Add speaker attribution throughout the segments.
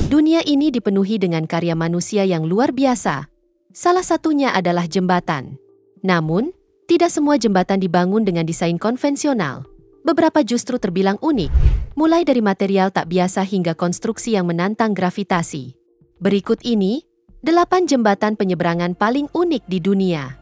Speaker 1: Dunia ini dipenuhi dengan karya manusia yang luar biasa. Salah satunya adalah jembatan. Namun, tidak semua jembatan dibangun dengan desain konvensional. Beberapa justru terbilang unik, mulai dari material tak biasa hingga konstruksi yang menantang gravitasi. Berikut ini, 8 jembatan penyeberangan paling unik di dunia.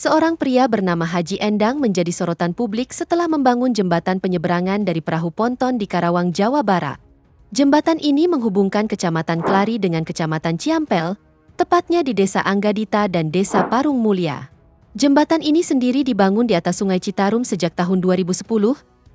Speaker 1: Seorang pria bernama Haji Endang menjadi sorotan publik setelah membangun jembatan penyeberangan dari perahu ponton di Karawang, Jawa Barat. Jembatan ini menghubungkan Kecamatan Klari dengan Kecamatan Ciampel, tepatnya di Desa Anggadita dan Desa Parung Mulya. Jembatan ini sendiri dibangun di atas Sungai Citarum sejak tahun 2010,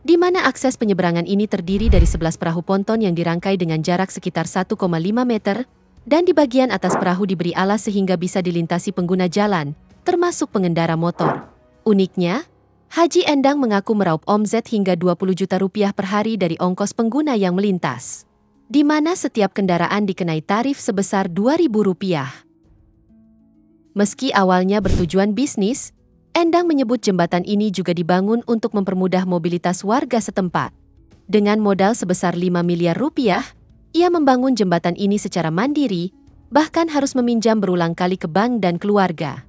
Speaker 1: di mana akses penyeberangan ini terdiri dari 11 perahu ponton yang dirangkai dengan jarak sekitar 1,5 meter, dan di bagian atas perahu diberi alas sehingga bisa dilintasi pengguna jalan, termasuk pengendara motor. Uniknya, Haji Endang mengaku meraup omzet hingga 20 juta rupiah per hari dari ongkos pengguna yang melintas, di mana setiap kendaraan dikenai tarif sebesar Rp2.000. Meski awalnya bertujuan bisnis, Endang menyebut jembatan ini juga dibangun untuk mempermudah mobilitas warga setempat. Dengan modal sebesar 5 miliar rupiah, ia membangun jembatan ini secara mandiri, bahkan harus meminjam berulang kali ke bank dan keluarga.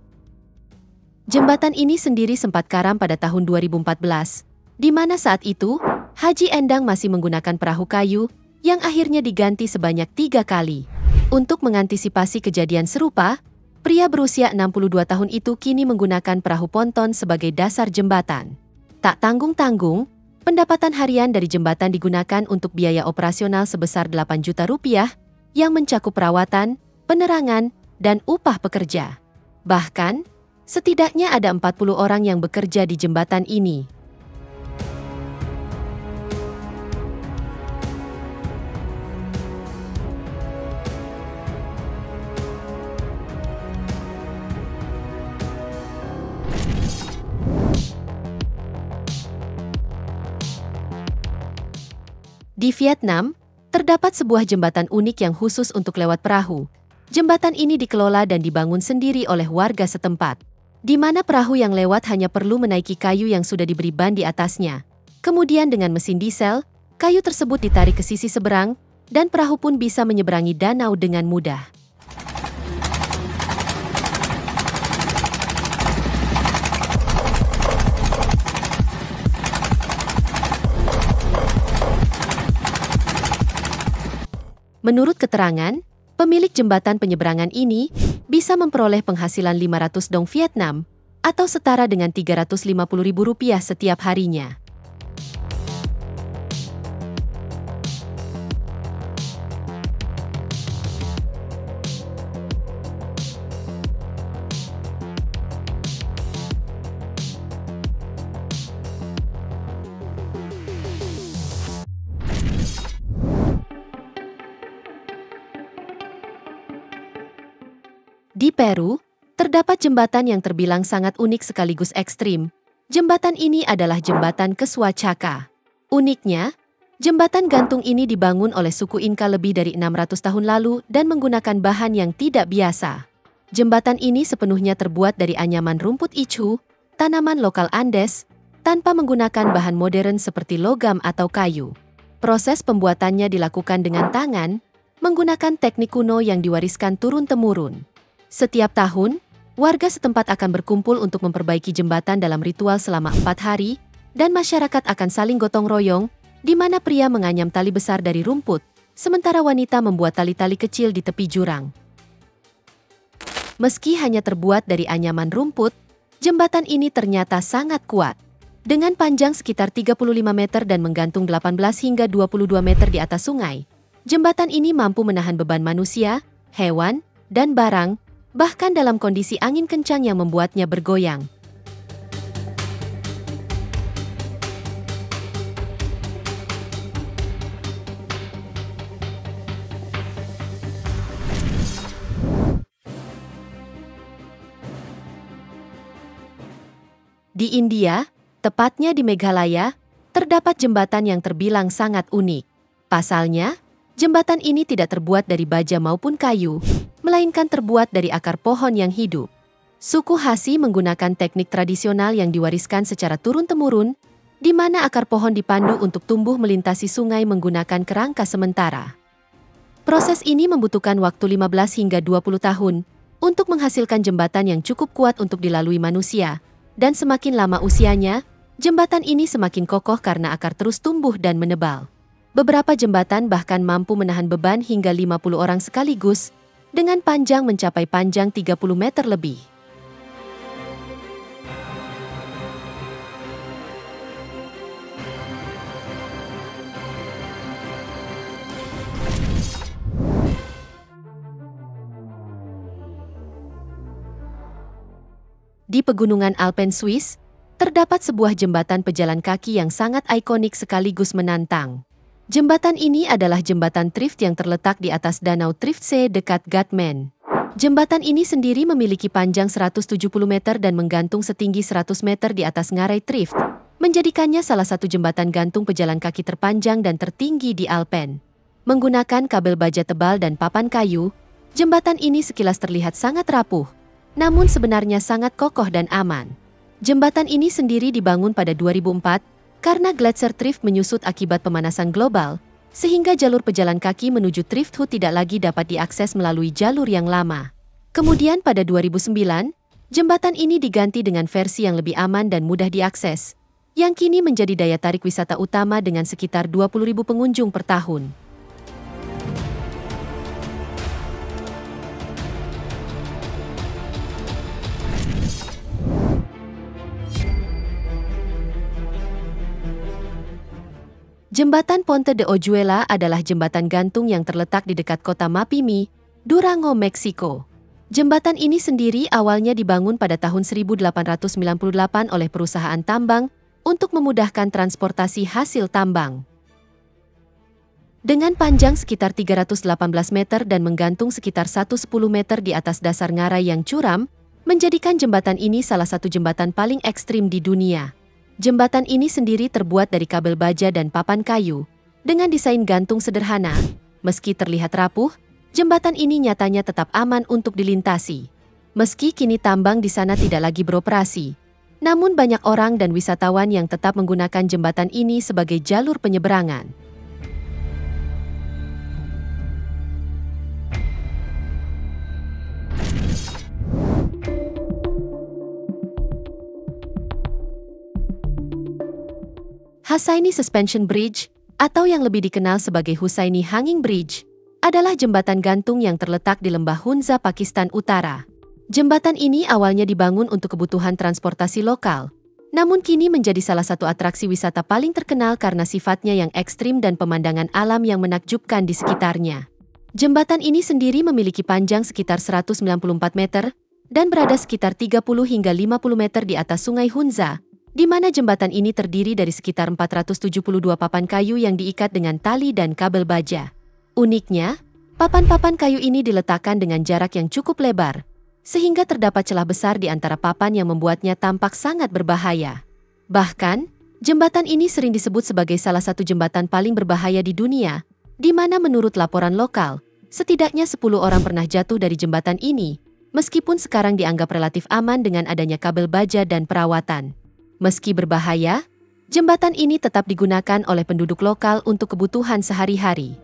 Speaker 1: Jembatan ini sendiri sempat karam pada tahun 2014, di mana saat itu, Haji Endang masih menggunakan perahu kayu, yang akhirnya diganti sebanyak 3 kali. Untuk mengantisipasi kejadian serupa, pria berusia 62 tahun itu kini menggunakan perahu ponton sebagai dasar jembatan. Tak tanggung-tanggung, pendapatan harian dari jembatan digunakan untuk biaya operasional sebesar 8 juta rupiah, yang mencakup perawatan, penerangan, dan upah pekerja. Bahkan, setidaknya ada 40 orang yang bekerja di jembatan ini. Di Vietnam, terdapat sebuah jembatan unik yang khusus untuk lewat perahu. Jembatan ini dikelola dan dibangun sendiri oleh warga setempat, di mana perahu yang lewat hanya perlu menaiki kayu yang sudah diberi ban di atasnya. Kemudian dengan mesin diesel, kayu tersebut ditarik ke sisi seberang, dan perahu pun bisa menyeberangi danau dengan mudah. Menurut keterangan, pemilik jembatan penyeberangan ini bisa memperoleh penghasilan 500 dong Vietnam atau setara dengan Rp350.000 setiap harinya. Di Peru, terdapat jembatan yang terbilang sangat unik sekaligus ekstrim. Jembatan ini adalah jembatan Kesuachaka. Uniknya, jembatan gantung ini dibangun oleh suku Inka lebih dari 600 tahun lalu dan menggunakan bahan yang tidak biasa. Jembatan ini sepenuhnya terbuat dari anyaman rumput ichu, tanaman lokal Andes, tanpa menggunakan bahan modern seperti logam atau kayu. Proses pembuatannya dilakukan dengan tangan, menggunakan teknik kuno yang diwariskan turun-temurun. Setiap tahun, warga setempat akan berkumpul untuk memperbaiki jembatan dalam ritual selama 4 hari, dan masyarakat akan saling gotong royong, di mana pria menganyam tali besar dari rumput, sementara wanita membuat tali-tali kecil di tepi jurang. Meski hanya terbuat dari anyaman rumput, jembatan ini ternyata sangat kuat. Dengan panjang sekitar 35 meter dan menggantung 18 hingga 22 meter di atas sungai, jembatan ini mampu menahan beban manusia, hewan, dan barang, bahkan dalam kondisi angin kencang yang membuatnya bergoyang. Di India, tepatnya di Meghalaya, terdapat jembatan yang terbilang sangat unik. Pasalnya, jembatan ini tidak terbuat dari baja maupun kayu, melainkan terbuat dari akar pohon yang hidup. Suku Hasi menggunakan teknik tradisional yang diwariskan secara turun-temurun, di mana akar pohon dipandu untuk tumbuh melintasi sungai menggunakan kerangka sementara. Proses ini membutuhkan waktu 15 hingga 20 tahun untuk menghasilkan jembatan yang cukup kuat untuk dilalui manusia, dan semakin lama usianya, jembatan ini semakin kokoh karena akar terus tumbuh dan menebal. Beberapa jembatan bahkan mampu menahan beban hingga 50 orang sekaligus, dengan panjang mencapai panjang 30 meter lebih. Di pegunungan Alpen Swiss, terdapat sebuah jembatan pejalan kaki yang sangat ikonik sekaligus menantang. Jembatan ini adalah jembatan Trift yang terletak di atas danau Triftsee dekat Gatmen. Jembatan ini sendiri memiliki panjang 170 meter dan menggantung setinggi 100 meter di atas ngarai Trift, menjadikannya salah satu jembatan gantung pejalan kaki terpanjang dan tertinggi di Alpen. Menggunakan kabel baja tebal dan papan kayu, jembatan ini sekilas terlihat sangat rapuh, namun sebenarnya sangat kokoh dan aman. Jembatan ini sendiri dibangun pada 2004 karena Gletser Trift menyusut akibat pemanasan global, sehingga jalur pejalan kaki menuju Trifthut tidak lagi dapat diakses melalui jalur yang lama. Kemudian pada 2009, jembatan ini diganti dengan versi yang lebih aman dan mudah diakses, yang kini menjadi daya tarik wisata utama dengan sekitar 20.000 pengunjung per tahun. Jembatan Ponte de Oyuela adalah jembatan gantung yang terletak di dekat kota Mapimi, Durango, Meksiko. Jembatan ini sendiri awalnya dibangun pada tahun 1898 oleh perusahaan tambang untuk memudahkan transportasi hasil tambang. Dengan panjang sekitar 318 meter dan menggantung sekitar 110 meter di atas dasar ngarai yang curam, menjadikan jembatan ini salah satu jembatan paling ekstrim di dunia. Jembatan ini sendiri terbuat dari kabel baja dan papan kayu, dengan desain gantung sederhana. Meski terlihat rapuh, jembatan ini nyatanya tetap aman untuk dilintasi. Meski kini tambang di sana tidak lagi beroperasi, namun banyak orang dan wisatawan yang tetap menggunakan jembatan ini sebagai jalur penyeberangan. Hussaini Suspension Bridge, atau yang lebih dikenal sebagai Hussaini Hanging Bridge, adalah jembatan gantung yang terletak di lembah Hunza, Pakistan Utara. Jembatan ini awalnya dibangun untuk kebutuhan transportasi lokal, namun kini menjadi salah satu atraksi wisata paling terkenal karena sifatnya yang ekstrim dan pemandangan alam yang menakjubkan di sekitarnya. Jembatan ini sendiri memiliki panjang sekitar 194 meter dan berada sekitar 30 hingga 50 meter di atas Sungai Hunza, di mana jembatan ini terdiri dari sekitar 472 papan kayu yang diikat dengan tali dan kabel baja. Uniknya, papan-papan kayu ini diletakkan dengan jarak yang cukup lebar, sehingga terdapat celah besar di antara papan yang membuatnya tampak sangat berbahaya. Bahkan, jembatan ini sering disebut sebagai salah satu jembatan paling berbahaya di dunia, di mana menurut laporan lokal, setidaknya 10 orang pernah jatuh dari jembatan ini, meskipun sekarang dianggap relatif aman dengan adanya kabel baja dan perawatan. Meski berbahaya, jembatan ini tetap digunakan oleh penduduk lokal untuk kebutuhan sehari-hari.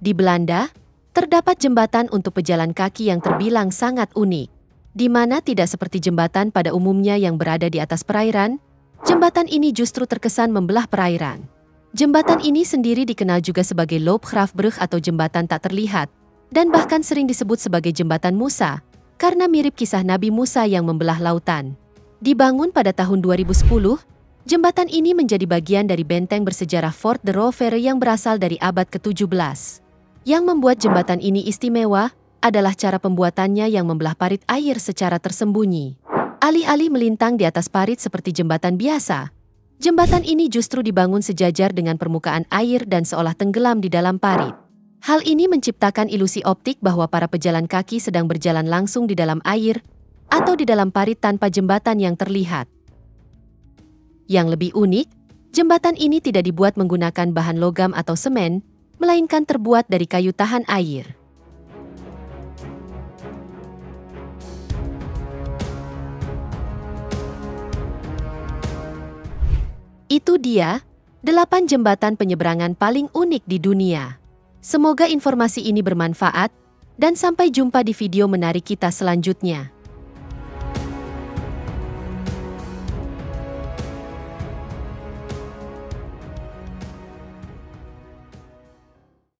Speaker 1: Di Belanda, terdapat jembatan untuk pejalan kaki yang terbilang sangat unik, di mana tidak seperti jembatan pada umumnya yang berada di atas perairan, jembatan ini justru terkesan membelah perairan. Jembatan ini sendiri dikenal juga sebagai Loopgraafbrug atau jembatan tak terlihat, dan bahkan sering disebut sebagai jembatan Musa, karena mirip kisah Nabi Musa yang membelah lautan. Dibangun pada tahun 2010, jembatan ini menjadi bagian dari benteng bersejarah Fort de Rovere yang berasal dari abad ke-17. Yang membuat jembatan ini istimewa adalah cara pembuatannya yang membelah parit air secara tersembunyi. Alih-alih melintang di atas parit seperti jembatan biasa, Jembatan ini justru dibangun sejajar dengan permukaan air dan seolah tenggelam di dalam parit. Hal ini menciptakan ilusi optik bahwa para pejalan kaki sedang berjalan langsung di dalam air atau di dalam parit tanpa jembatan yang terlihat. Yang lebih unik, jembatan ini tidak dibuat menggunakan bahan logam atau semen, melainkan terbuat dari kayu tahan air. Itu dia, 8 jembatan penyeberangan paling unik di dunia. Semoga informasi ini bermanfaat, dan sampai jumpa di video menarik kita selanjutnya.